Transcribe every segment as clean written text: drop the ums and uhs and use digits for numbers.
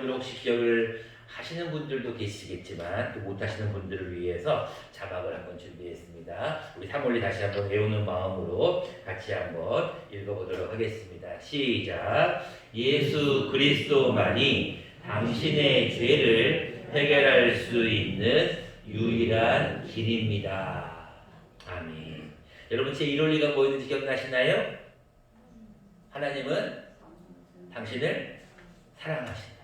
여러분들 혹시 기억을 하시는 분들도 계시겠지만 또 못하시는 분들을 위해서 자막을 한번 준비했습니다. 우리 사몰리 다시 한번 외우는 마음으로 같이 한번 읽어보도록 하겠습니다. 시작. 예수 그리스도만이 당신의 죄를 해결할 수 있는 유일한 길입니다. 아멘. 여러분 제 1원리가 뭐였는지 기억나시나요? 하나님은 당신을 사랑하신다.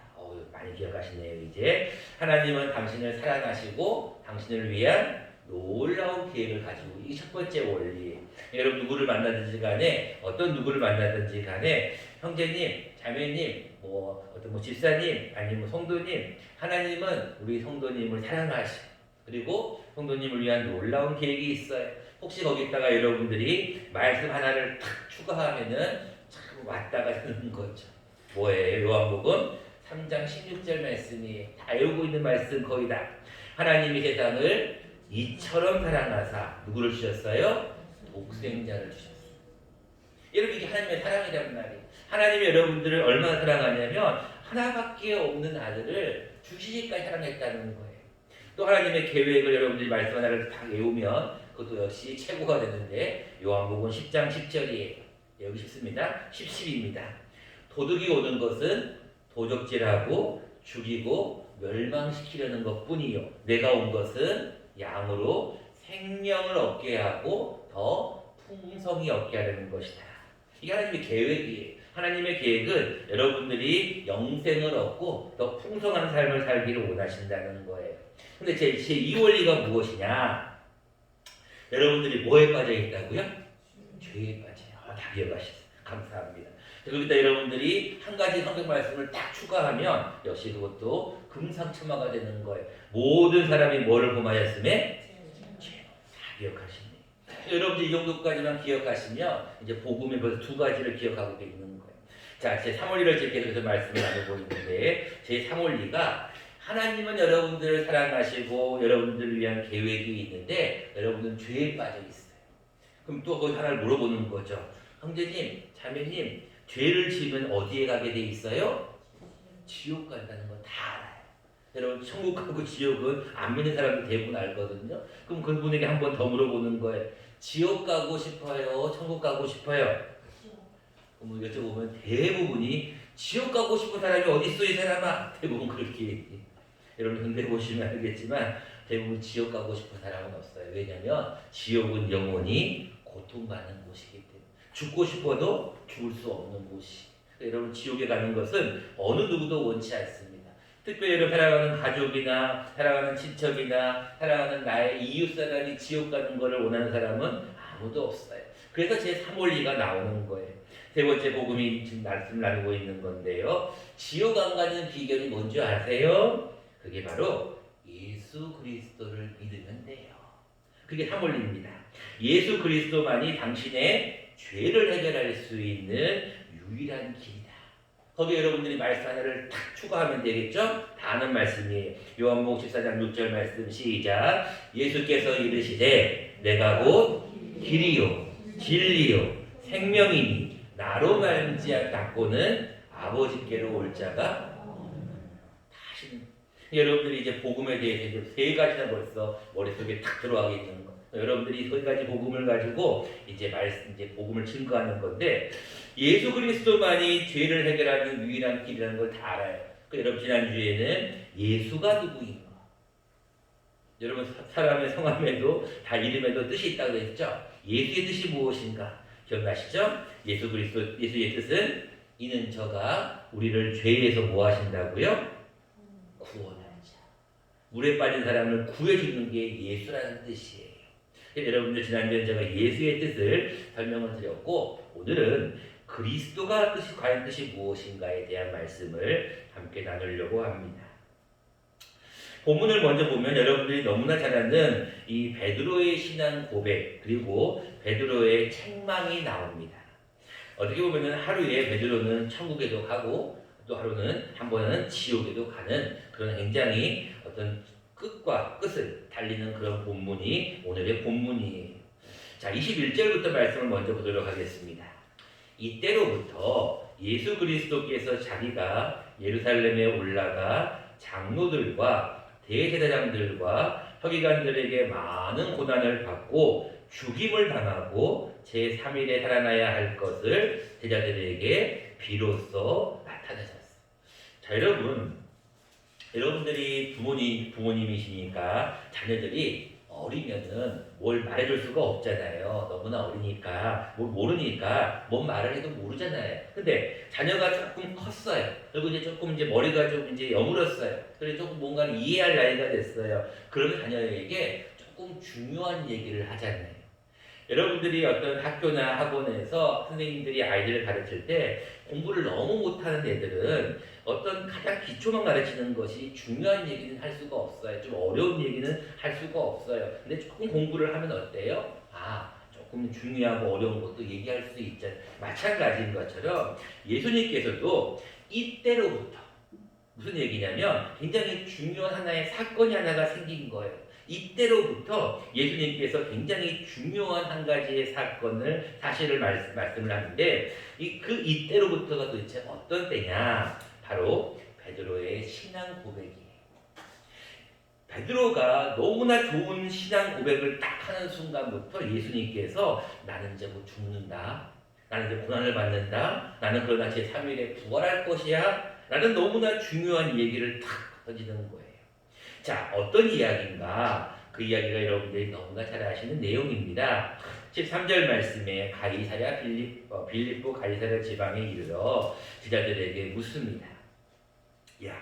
많이 기억하시네요. 이제 하나님은 당신을 사랑하시고 당신을 위한 놀라운 계획을 가지고, 이 첫 번째 원리. 여러분 누구를 만나든지 간에, 어떤 누구를 만나든지 간에, 형제님, 자매님, 어떤 집사님, 아니면 성도님, 하나님은 우리 성도님을 사랑하시고, 그리고 성도님을 위한 놀라운 계획이 있어요. 혹시 거기다가 여러분들이 말씀 하나를 탁 추가하면은 참 왔다가 되는 거죠. 뭐예요? 요한복음 3장 16절 말씀이 다 외우고 있는 말씀 거의 다. 하나님이 세상을 이처럼 사랑하사 누구를 주셨어요? 독생자를 주셨어요. 여러분 이게 하나님의 사랑이란 말이에요. 하나님이 여러분들을 얼마나 사랑하냐면 하나밖에 없는 아들을 주시기까지 사랑했다는 거예요. 또 하나님의 계획을 여러분들이 말씀 하나를 다 외우면 그것도 역시 최고가 되는데, 요한복음 10장 10절이에요. 여기 쉽습니다. 10입니다. 도둑이 오는 것은 도적질하고 죽이고 멸망시키려는 것뿐이요, 내가 온 것은 양으로 생명을 얻게 하고 더 풍성히 얻게 하려는 것이다. 이게 하나님의 계획이에요. 하나님의 계획은 여러분들이 영생을 얻고 더 풍성한 삶을 살기를 원하신다는 거예요. 근데 제 2원리가 무엇이냐? 여러분들이 뭐에 빠져 있다고요? 죄에 빠져요. 다 기억하셨어요. 감사합니다. 그러니까 여러분들이 한 가지 성경 말씀을 딱 추가하면 역시 그것도 금상첨화가 되는 거예요. 모든 사람이 뭐를 범하였음에? 죄. 다 기억하시네요. 여러분들 이 정도까지만 기억하시면 이제 복음의 벌써 두 가지를 기억하고 있는 거예요. 자, 제 3원리를 계속해서 말씀을 나누고 있는데, 제 3원리가 하나님은 여러분들을 사랑하시고 여러분들을 위한 계획이 있는데 여러분은 죄에 빠져 있어요. 그럼 또 거기 하나를 물어보는 거죠. 형제님, 자매님, 죄를 지으면 어디에 가게 돼 있어요? 지옥 간다는 건 다 알아요. 여러분 천국하고 지옥은 안 믿는 사람들 대부분 알거든요. 그럼 그분에게 한 번 더 물어보는 거예요. 지옥 가고 싶어요? 천국 가고 싶어요? 그럼 여쭤보면 대부분이 지옥 가고 싶은 사람이 어디 있어 이 사람아? 대부분 그렇게 얘기해요. 여러분 근데 보시면 알겠지만 대부분 지옥 가고 싶은 사람은 없어요. 왜냐하면 지옥은 영원히 고통받는 곳이기 때문에. 죽고 싶어도 죽을 수 없는 곳이. 여러분 지옥에 가는 것은 어느 누구도 원치 않습니다. 특별히 여러분 사랑하는 가족이나 사랑하는 친척이나 사랑하는 나의 이웃 사람이 지옥 가는 것을 원하는 사람은 아무도 없어요. 그래서 제 3원리가 나오는 거예요. 세 번째 복음이 지금 말씀 나누고 있는 건데요. 지옥 안 가는 비결이 뭔지 아세요? 그게 바로 예수 그리스도를 믿으면 돼요. 그게 3원리입니다. 예수 그리스도만이 당신의 죄를 해결할 수 있는 유일한 길이다. 거기 여러분들이 말씀 하나를 딱 추가하면 되겠죠? 다 아는 말씀이에요. 요한복음 14장 6절 말씀 시작. 예수께서 이르시되 내가 곧 길이요 진리요 생명이니 나로 말미암고는 아버지께로 올 자가 다시는. 여러분들이 이제 복음에 대해서 이제 세 가지나 벌써 머릿속에 탁 들어가게 있는 거. 여러분들이 세 가지 복음을 가지고 이제 복음을 증거하는 건데, 예수 그리스도만이 죄를 해결하는 유일한 길이라는 걸 다 알아요. 여러분 지난주에는 예수가 누구인가? 여러분 사람의 성함에도 다 이름에도 뜻이 있다고 했죠? 예수의 뜻이 무엇인가? 기억나시죠? 예수 예수의 뜻은 이는 저가 우리를 죄에서 뭐 하신다고요? 구원하자. 물에 빠진 사람을 구해주는 게 예수라는 뜻이에요. 여러분들 지난주에 제가 예수의 뜻을 설명을 드렸고, 오늘은 그리스도가 과연 뜻이 무엇인가에 대한 말씀을 함께 나누려고 합니다. 본문을 먼저 보면 여러분들이 너무나 잘 아는 이 베드로의 신앙 고백, 그리고 베드로의 책망이 나옵니다. 어떻게 보면 하루에 베드로는 천국에도 가고 또 한 번은 지옥에도 가는 그런 굉장히 어떤 끝과 끝을 달리는 그런 본문이 오늘의 본문이에요. 자, 21절부터 말씀을 먼저 보도록 하겠습니다. 이때로부터 예수 그리스도께서 자기가 예루살렘에 올라가 장로들과 대제사장들과 서기관들에게 많은 고난을 받고 죽임을 당하고 제3일에 살아나야 할 것을 제자들에게 비로소 나타내셨어요. 자, 여러분들이 부모님이시니까 자녀들이 어리면은 뭘 말해줄 수가 없잖아요. 너무나 어리니까 뭘 모르니까 뭔 말을 해도 모르잖아요. 근데 자녀가 조금 컸어요. 그리고 이제 조금 이제 머리가 좀 이제 여물었어요. 그래서 조금 뭔가를 이해할 나이가 됐어요. 그러면 자녀에게 조금 중요한 얘기를 하잖아요. 여러분들이 어떤 학교나 학원에서 선생님들이 아이들을 가르칠 때 공부를 너무 못하는 애들은 어떤 가장 기초만 가르치는 것이 중요한 얘기는 할 수가 없어요. 좀 어려운 얘기는 할 수가 없어요. 근데 조금 공부를 하면 어때요? 조금 중요하고 어려운 것도 얘기할 수 있잖아요. 마찬가지인 것처럼 예수님께서도 이때로부터 무슨 얘기냐면 굉장히 중요한 하나의 사건이 하나가 생긴 거예요. 이때로부터 예수님께서 굉장히 중요한 한 가지의 사실을 말씀을 하는데 이때로부터가 도대체 어떤 때냐? 바로 베드로의 신앙 고백이에요. 베드로가 너무나 좋은 신앙 고백을 딱 하는 순간부터 예수님께서 나는 이제 뭐 죽는다. 나는 이제 고난을 받는다. 나는 그러나 제3일에 부활할 것이야. 라는 너무나 중요한 얘기를 탁 던지는 거예요. 자, 어떤 이야기인가? 그 이야기가 여러분들이 너무나 잘 아시는 내용입니다. 13절 말씀에 빌립보 가이사랴 지방에 이르러 제자들에게 묻습니다. 야,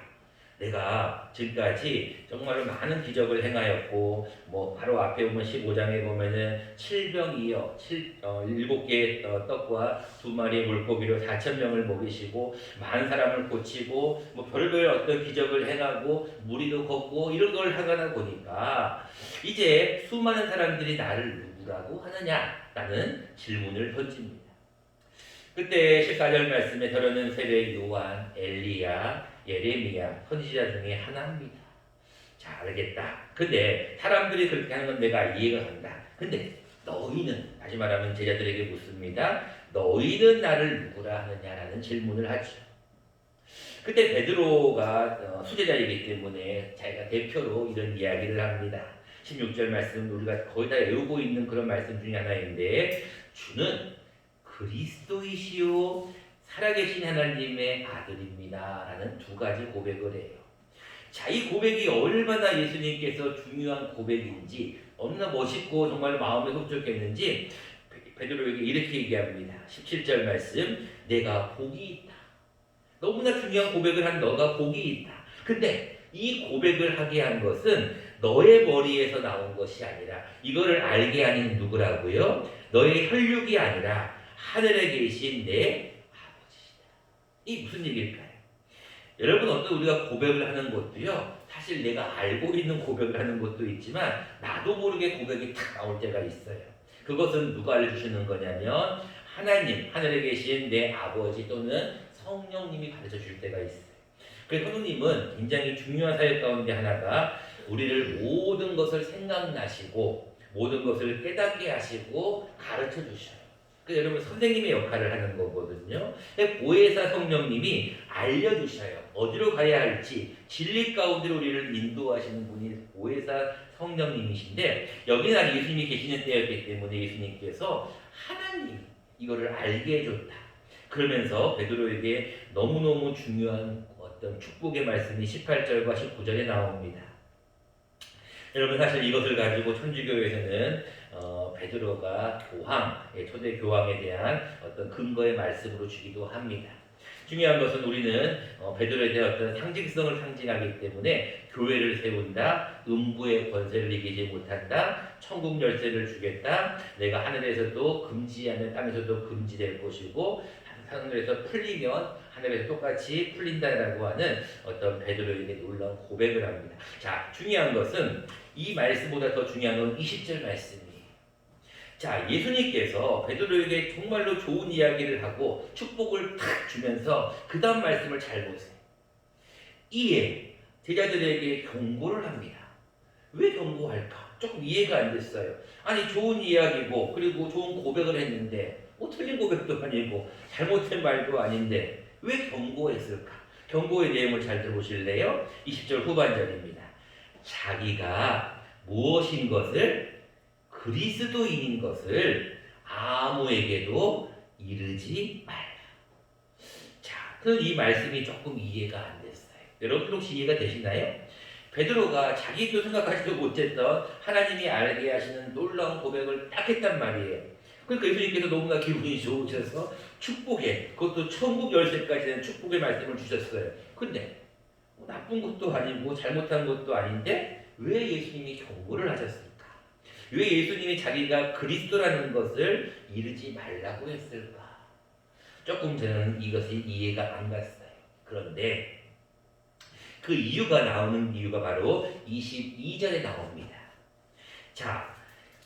내가 지금까지 정말로 많은 기적을 행하였고, 바로 앞에 보면 15장에 보면은 7병이요, 7개의 떡과 2마리의 물고기로 4,000명을 먹이시고, 많은 사람을 고치고, 별별 어떤 기적을 행하고, 무리도 걷고, 이런 걸 하다 보니까, 이제 수많은 사람들이 나를 누구라고 하느냐라는 질문을 던집니다. 그때 14절 말씀에 저러는 세례 요한, 엘리야, 예레미야, 선지자 중에 하나입니다. 자, 알겠다. 근데 사람들이 그렇게 하는 건 내가 이해가 간다. 근데 너희는, 다시 말하면 제자들에게 묻습니다. 너희는 나를 누구라 하느냐라는 질문을 하죠. 그때 베드로가 수제자이기 때문에 자기가 대표로 이런 이야기를 합니다. 16절 말씀 우리가 거의 다 외우고 있는 그런 말씀 중에 하나인데, 주는 그리스도이시오 살아계신 하나님의 아들입니다 라는 두 가지 고백을 해요. 자, 이 고백이 얼마나 예수님께서 중요한 고백인지, 얼마나 멋있고 정말 마음에 흡족했는지 베드로에게 이렇게 얘기합니다. 17절 말씀, 내가 복이 있다. 너무나 중요한 고백을 한 너가 복이 있다. 근데 이 고백을 하게 한 것은 너의 머리에서 나온 것이 아니라, 이거를 알게 하는 누구라고요? 너의 혈육이 아니라 하늘에 계신 내 아버지시다. 이 무슨 얘기일까요? 여러분, 어떤 우리가 고백을 하는 것도요, 사실 내가 알고 있는 고백을 하는 것도 있지만 나도 모르게 고백이 탁 나올 때가 있어요. 그것은 누가 알려주시는 거냐면 하나님, 하늘에 계신 내 아버지 또는 성령님이 가르쳐 줄 때가 있어요. 그래서 성령님은 굉장히 중요한 사역 가운데 하나가 우리를 모든 것을 생각나시고 모든 것을 깨닫게 하시고 가르쳐 주셔요. 그래서 여러분, 선생님의 역할을 하는 거거든요. 보혜사 성령님이 알려주셔요. 어디로 가야 할지 진리 가운데 우리를 인도하시는 분이 보혜사 성령님이신데, 여기는 예수님이 계시는 때였기 때문에 예수님께서 하나님 이거를 알게 해줬다. 그러면서 베드로에게 너무너무 중요한 어떤 축복의 말씀이 18절과 19절에 나옵니다. 여러분, 사실 이것을 가지고 천주교에서는 베드로가 초대 교황에 대한 어떤 근거의 말씀으로 주기도 합니다. 중요한 것은 우리는 베드로에 대한 어떤 상징성을 상징하기 때문에 교회를 세운다, 음부의 권세를 이기지 못한다, 천국 열쇠를 주겠다, 내가 하늘에서도 금지하면 땅에서도 금지될 것이고, 하늘에서 풀리면 하늘에서 똑같이 풀린다라고 하는 어떤 베드로에게 놀라운 고백을 합니다. 자, 중요한 것은 이 말씀보다 더 중요한 건 20절 말씀이에요. 자, 예수님께서 베드로에게 정말로 좋은 이야기를 하고 축복을 탁 주면서 그 다음 말씀을 잘 보세요. 이에 제자들에게 경고를 합니다. 왜 경고할까? 조금 이해가 안 됐어요. 아니, 좋은 이야기고 그리고 좋은 고백을 했는데 틀린 고백도 아니고 잘못된 말도 아닌데 왜 경고했을까? 경고의 내용을 잘 들어보실래요? 20절 후반절입니다. 자기가 무엇인 것을 그리스도인인 것을 아무에게도 이르지 말라. 자, 이 말씀이 조금 이해가 안 됐어요. 여러분 혹시 이해가 되시나요? 베드로가 자기도 생각하지도 못했던 하나님이 알게 하시는 놀라운 고백을 딱 했단 말이에요. 그러니까 예수님께서 너무나 기분이 좋으셔서 축복의, 그것도 천국 열쇠까지 되는 축복의 말씀을 주셨어요. 근데 나쁜 것도 아니고 잘못한 것도 아닌데 왜 예수님이 경고를 하셨을까? 왜 예수님이 자기가 그리스도라는 것을 이르지 말라고 했을까? 조금 저는 이것이 이해가 안 갔어요. 그런데 그 이유가 나오는 이유가 바로 22절에 나옵니다. 자,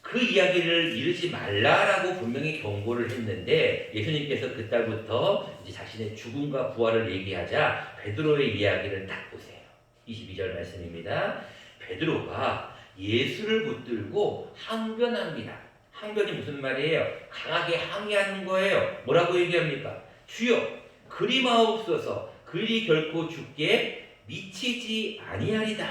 그 이야기를 이르지 말라라고 분명히 경고를 했는데 예수님께서 그때부터 이제 자신의 죽음과 부활을 얘기하자 베드로의 이야기를 딱 보세요. 22절 말씀입니다. 베드로가 예수를 붙들고 항변합니다. 항변이 무슨 말이에요? 강하게 항의하는 거예요. 뭐라고 얘기합니까? 주여 그리 마옵소서, 그리 결코 죽게 미치지 아니하리다.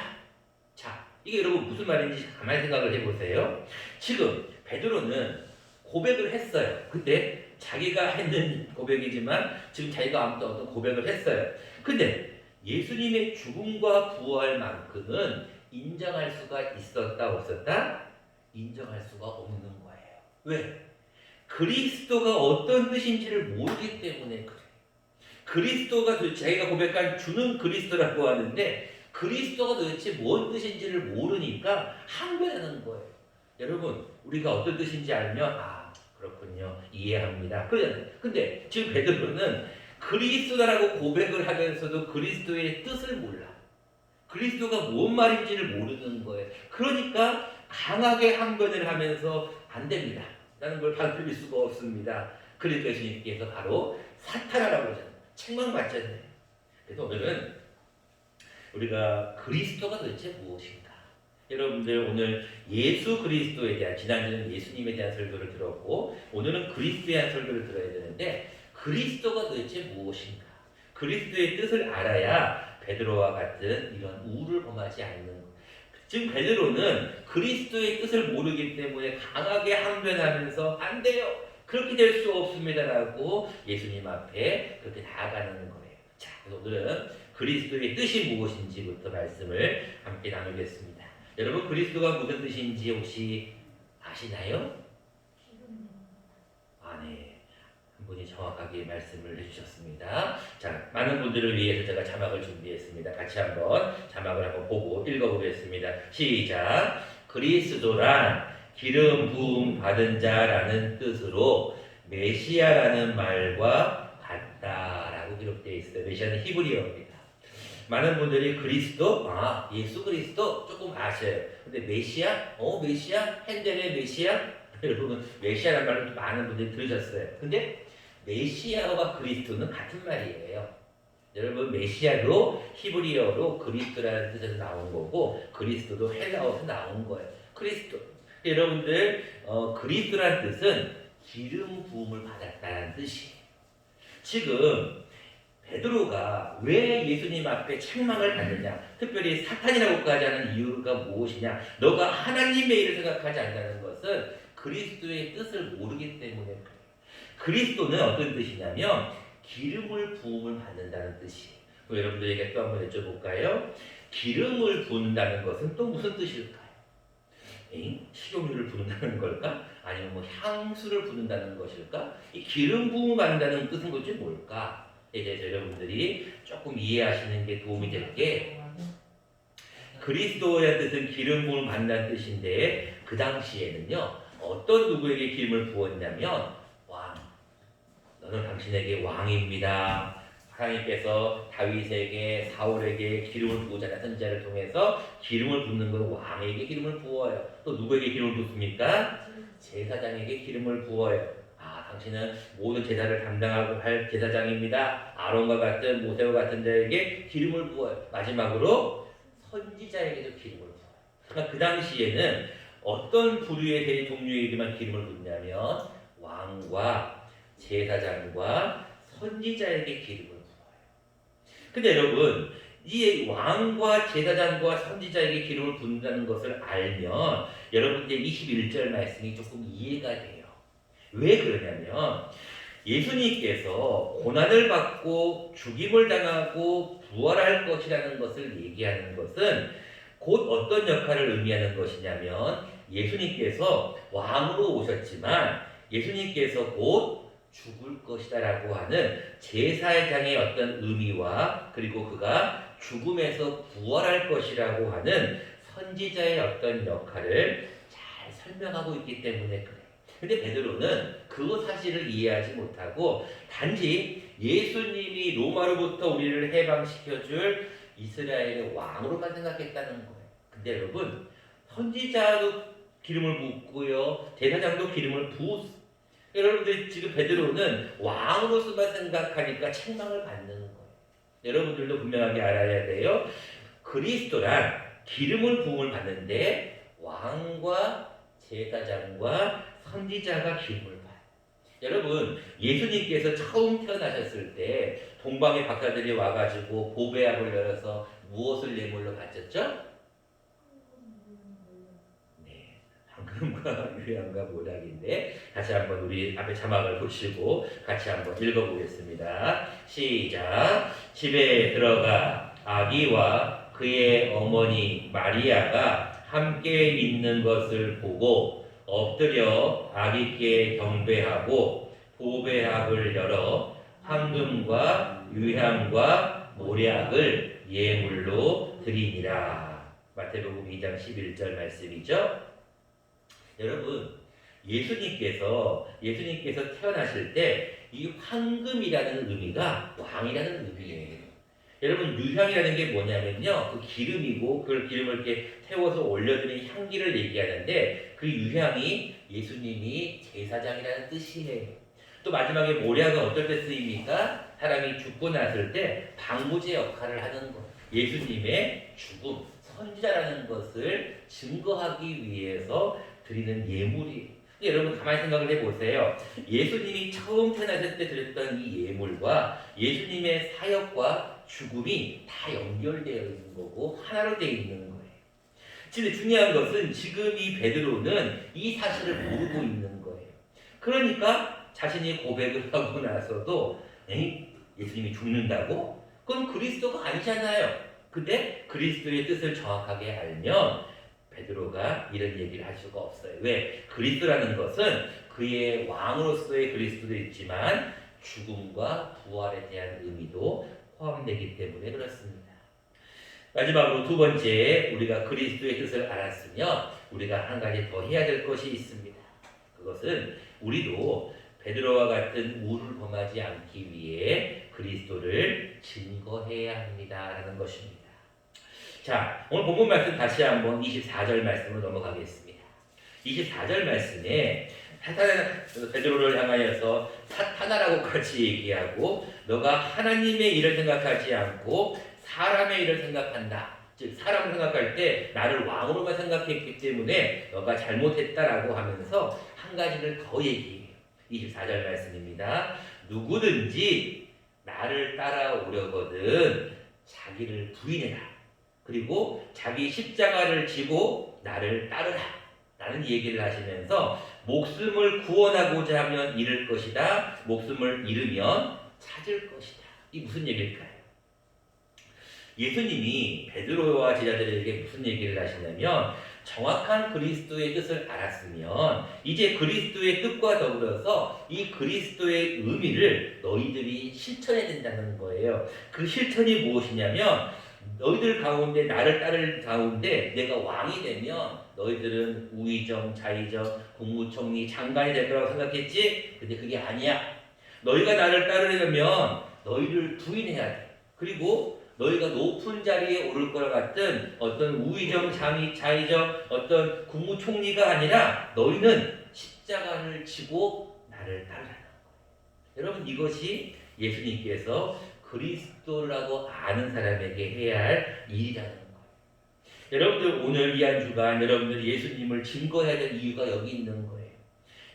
자, 이게 여러분 무슨 말인지 가만히 생각을 해보세요. 지금 베드로는 고백을 했어요. 근데 자기가 했는 고백이지만 지금 자기가 아무튼 어떤 고백을 했어요. 근데 예수님의 죽음과 부활만큼은 인정할 수가 있었다 없었다? 인정할 수가 없는 거예요. 왜? 그리스도가 어떤 뜻인지를 모르기 때문에 그래요. 그리스도가 도대체 자기가 고백한 주는 그리스도라고 하는데 그리스도가 도대체 뭔 뜻인지를 모르니까 항변하는 거예요. 여러분 우리가 어떤 뜻인지 알면 그렇군요, 이해합니다. 근데 지금 베드로는 그리스도라고 고백을 하면서도 그리스도의 뜻을 몰라. 그리스도가 뭔 말인지를 모르는 거예요. 그러니까 강하게 항변을 하면서 안 됩니다 라는 걸 받아들일 수가 없습니다. 그러니까 예수님께서 바로 사탄아라고 그러잖아요. 책망받잖아요. 그래서 오늘은 우리가 그리스도가 도대체 무엇인가? 여러분들 오늘 예수 그리스도에 대한, 지난주는 예수님에 대한 설교를 들었고 오늘은 그리스도에 대한 설교를 들어야 되는데 그리스도가 도대체 무엇인가? 그리스도의 뜻을 알아야 베드로와 같은 이런 우를 범하지 않는 것. 지금 베드로는 그리스도의 뜻을 모르기 때문에 강하게 항변하면서 안 돼요, 그렇게 될 수 없습니다라고 예수님 앞에 그렇게 나아가는 거예요. 자, 그래서 오늘은 그리스도의 뜻이 무엇인지부터 말씀을 함께 나누겠습니다. 여러분 그리스도가 무슨 뜻인지 혹시 아시나요? 네. 한 분이 정확하게 말씀을 해주셨습니다. 자, 많은 분들을 위해서 제가 자막을 준비했습니다. 같이 한번 자막을 한번 보고 읽어보겠습니다. 시작. 그리스도란 기름 부음 받은 자라는 뜻으로 메시아라는 말과 같다라고 기록되어 있어요. 메시아는 히브리어입니다. 많은 분들이 그리스도, 예수 그리스도 조금 아셔요. 근데 메시아? 메시아? 핸델의 메시아? 여러분 메시아라는 말을 많은 분들이 들으셨어요. 근데 메시아와 그리스도는 같은 말이에요. 여러분 메시아도 히브리어로 그리스도라는 뜻에서 나온 거고 그리스도도 헬라어에서 나온 거예요. 그리스도. 여러분들 그리스도라는 뜻은 기름 부음을 받았다는 뜻이에요. 지금 베드로가 왜 예수님 앞에 책망을 받느냐, 특별히 사탄이라고까지 하는 이유가 무엇이냐, 너가 하나님의 일을 생각하지 않는다는 것은 그리스도의 뜻을 모르기 때문에 그래요. 그리스도는 어떤 뜻이냐면 기름을 부음을 받는다는 뜻이에요. 여러분들에게 또 한번 여쭤볼까요? 기름을 부은다는 것은 또 무슨 뜻일까요? 식용유를 부는다는 걸까? 아니면 뭐 향수를 부는다는 것일까? 이 기름 부음 받는다는 뜻은 도대체 뭘까? 에 대해서 여러분들이 조금 이해하시는 게 도움이 될 게, 그리스도의 뜻은 기름 부음을 받는다는 뜻인데 그 당시에는요 어떤 누구에게 기름을 부었냐면 왕, 너는 당신에게 왕입니다. 하나님께서 다윗에게, 사울에게 기름을 부으잖아요. 선지자를 통해서 기름을 붓는 건 왕에게 기름을 부어요. 또 누구에게 기름을 붓습니까? 제사장에게 기름을 부어요. 당신은 모든 제사를 담당하고 할 제사장입니다. 아론과 같은, 모세와 같은 자에게 기름을 부어요. 마지막으로 선지자에게도 기름을 부어요. 그러니까 그 당시에는 어떤 부류의 종류에게만 기름을 붓냐면 왕과 제사장과 선지자에게 기름을 부어요. 근데 여러분, 이 왕과 제사장과 선지자에게 기름을 붓는다는 것을 알면 여러분들 21절 말씀이 조금 이해가 돼요. 왜 그러냐면 예수님께서 고난을 받고 죽임을 당하고 부활할 것이라는 것을 얘기하는 것은 곧 어떤 역할을 의미하는 것이냐면 예수님께서 왕으로 오셨지만 예수님께서 곧 죽을 것이다라고 하는 제사장의 어떤 의미와 그리고 그가 죽음에서 부활할 것이라고 하는 선지자의 어떤 역할을 잘 설명하고 있기 때문에 그래요. 근데 베드로는 그 사실을 이해하지 못하고 단지 예수님이 로마로부터 우리를 해방시켜줄 이스라엘의 왕으로만 생각했다는 거예요. 근데 여러분, 선지자도 기름을 붓고요, 제사장도 기름을 부었어요. 여러분들 지금 베드로는 왕으로서만 생각하니까 책망을 받는 거예요. 여러분들도 분명하게 알아야 돼요. 그리스도란 기름을 부음을 받는데 왕과 제사장과 선지자가 기름을 받아요. 여러분, 예수님께서 처음 태어나셨을 때 동방의 박사들이 와가지고 보배압을 열어서 무엇을 예물로 바쳤죠? 네, 황금과 유향과 모략인데 다시 한번 우리 앞에 자막을 보시고 같이 한번 읽어보겠습니다. 시작. 집에 들어가 아기와 그의 어머니 마리아가 함께 있는 것을 보고 엎드려 아기께 경배하고 보배압을 열어 황금과 유향과 모략을 예물로 드리니라. 마태복음 2장 11절 말씀이죠. 여러분, 예수님께서 태어나실 때 이 황금이라는 의미가 왕이라는 의미예요. 여러분, 유향이라는 게 뭐냐면요, 그 기름이고 그걸 기름을 이렇게 태워서 올려드린 향기를 얘기하는데 그 유향이 예수님이 제사장이라는 뜻이에요. 또 마지막에 모략은 어떨 때 쓰입니까? 사람이 죽고 났을 때 방부제 역할을 하는 것. 예수님의 죽음, 선지자라는 것을 증거하기 위해서 드리는 예물이에요. 여러분 가만히 생각을 해보세요. 예수님이 처음 태어났을 때 드렸던 이 예물과 예수님의 사역과 죽음이 다 연결되어 있는 거고 하나로 되어 있는 거예요. 근데 중요한 것은 지금 이 베드로는 이 사실을 모르고 있는 거예요. 그러니까 자신이 고백을 하고 나서도 예수님이 죽는다고? 그건 그리스도가 아니잖아요. 근데 그리스도의 뜻을 정확하게 알면 베드로가 이런 얘기를 할 수가 없어요. 왜? 그리스도라는 것은 그의 왕으로서의 그리스도도 있지만 죽음과 부활에 대한 의미도 포함되기 때문에 그렇습니다. 마지막으로 두 번째, 우리가 그리스도의 뜻을 알았으면 우리가 한 가지 더 해야 될 것이 있습니다. 그것은 우리도 베드로와 같은 우를 범하지 않기 위해 그리스도를 증거해야 합니다라는 것입니다. 자, 오늘 본문 말씀 다시 한번 24절 말씀으로 넘어가겠습니다. 24절 말씀에 베드로를 향하여서 사탄아라고 같이 얘기하고 너가 하나님의 일을 생각하지 않고 사람의 일을 생각한다. 즉 사람을 생각할 때 나를 왕으로만 생각했기 때문에 너가 잘못했다라고 하면서 한 가지를 더 얘기해요. 24절 말씀입니다. 누구든지 나를 따라오려거든 자기를 부인해라. 그리고 자기 십자가를 지고 나를 따르라 라는 얘기를 하시면서 목숨을 구원하고자 하면 잃을 것이다. 목숨을 잃으면 찾을 것이다. 이 무슨 얘기일까요? 예수님이 베드로와 제자들에게 무슨 얘기를 하시냐면 정확한 그리스도의 뜻을 알았으면 이제 그리스도의 뜻과 더불어서 이 그리스도의 의미를 너희들이 실천해야 된다는 거예요. 그 실천이 무엇이냐면 너희들 가운데 나를 따를 가운데 내가 왕이 되면 너희들은 우의정, 자의정, 국무총리, 장관이 될 거라고 생각했지? 근데 그게 아니야. 너희가 나를 따르려면 너희를 부인해야 돼. 그리고 너희가 높은 자리에 오를 거와 같은 어떤 우의정, 자의정, 어떤 국무총리가 아니라 너희는 십자가를 지고 나를 따르라는 거예요. 여러분 이것이 예수님께서 그리스도라고 아는 사람에게 해야 할 일이라는 거예요. 여러분들 오늘 이 한 주간 여러분들이 예수님을 증거해야 될 이유가 여기 있는 거예요.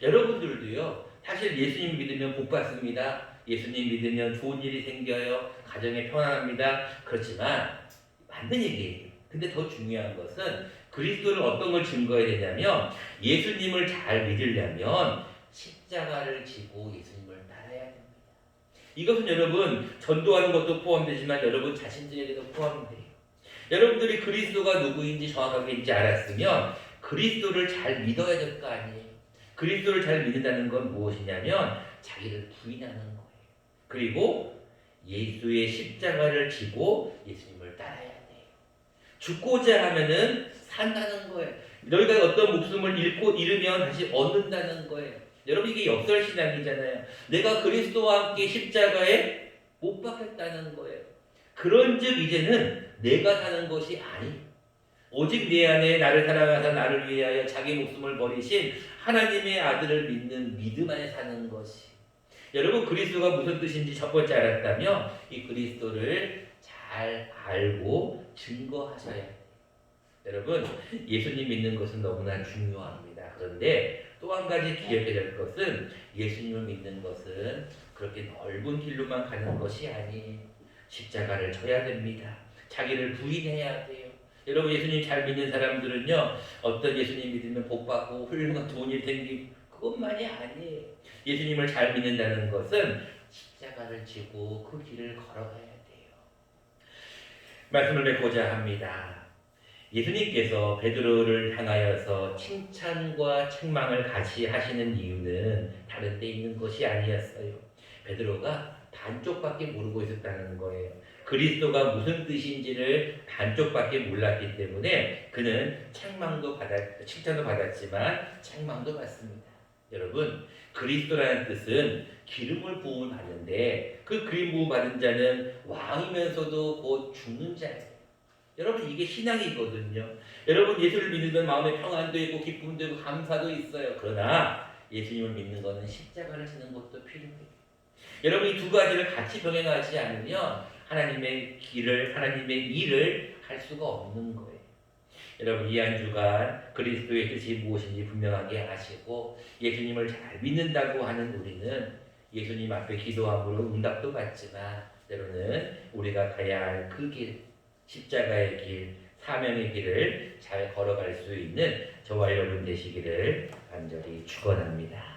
여러분들도요. 사실 예수님 믿으면 복 받습니다. 예수님 믿으면 좋은 일이 생겨요. 가정에 평안합니다. 그렇지만 맞는 얘기예요. 근데 더 중요한 것은 그리스도를 어떤 걸 증거해야 되냐면 예수님을 잘 믿으려면 십자가를 지고 예수님을 따라야 됩니다. 이것은 여러분 전도하는 것도 포함되지만 여러분 자신들에게도 포함돼요. 여러분들이 그리스도가 누구인지 정확하게 이제 알았으면 그리스도를 잘 믿어야 될 거 아니에요. 그리스도를 잘 믿는다는 건 무엇이냐면 자기를 부인하는 거예요. 그리고 예수의 십자가를 지고 예수님을 따라야 돼요. 죽고자 하면은 산다는 거예요. 너희가 어떤 목숨을 잃으면 다시 얻는다는 거예요. 여러분 이게 역설신앙이잖아요. 내가 그리스도와 함께 십자가에 못 박혔다는 거예요. 그런즉 이제는 내가 사는 것이 아니 오직 내 안에 나를 사랑하사 나를 위하여 자기 목숨을 버리신 하나님의 아들을 믿는 믿음 안에 사는 것이. 여러분 그리스도가 무슨 뜻인지 첫 번째 알았다면 이 그리스도를 잘 알고 증거하셔야 돼요. 여러분 예수님 믿는 것은 너무나 중요합니다. 그런데 또 한 가지 기억해야 될 것은 예수님을 믿는 것은 그렇게 넓은 길로만 가는 것이 아니에요. 십자가를 져야 됩니다. 자기를 부인해야 돼요. 여러분 예수님 잘 믿는 사람들은요 어떤 예수님 믿으면 복받고 훌륭한 좋은 일 생기고 그것만이 아니에요. 예수님을 잘 믿는다는 것은 십자가를 지고 그 길을 걸어가야 돼요. 말씀을 맺고자 합니다. 예수님께서 베드로를 향하여서 칭찬과 책망을 같이 하시는 이유는 다른 데 있는 것이 아니었어요. 베드로가 반쪽밖에 모르고 있었다는 거예요. 그리스도가 무슨 뜻인지를 반쪽밖에 몰랐기 때문에 그는 칭찬도 받았지만 책망도 받습니다. 여러분 그리스도라는 뜻은 기름을 부음을 받는데 그 기름 부음 받은 자는 왕이면서도 곧 죽는 자예요. 여러분 이게 신앙이거든요. 여러분 예수를 믿는 마음에 평안도 있고 기쁨도 있고 감사도 있어요. 그러나 예수님을 믿는 것은 십자가를 지는 것도 필요해요. 여러분 이 두 가지를 같이 병행하지 않으면 하나님의 일을 할 수가 없는 거예요. 여러분 이 한 주간 그리스도의 뜻이 무엇인지 분명하게 아시고 예수님을 잘 믿는다고 하는 우리는 예수님 앞에 기도함으로 응답도 받지만 때로는 우리가 가야 할 그 길, 십자가의 길, 사명의 길을 잘 걸어갈 수 있는 저와 여러분 되시기를 간절히 축원합니다.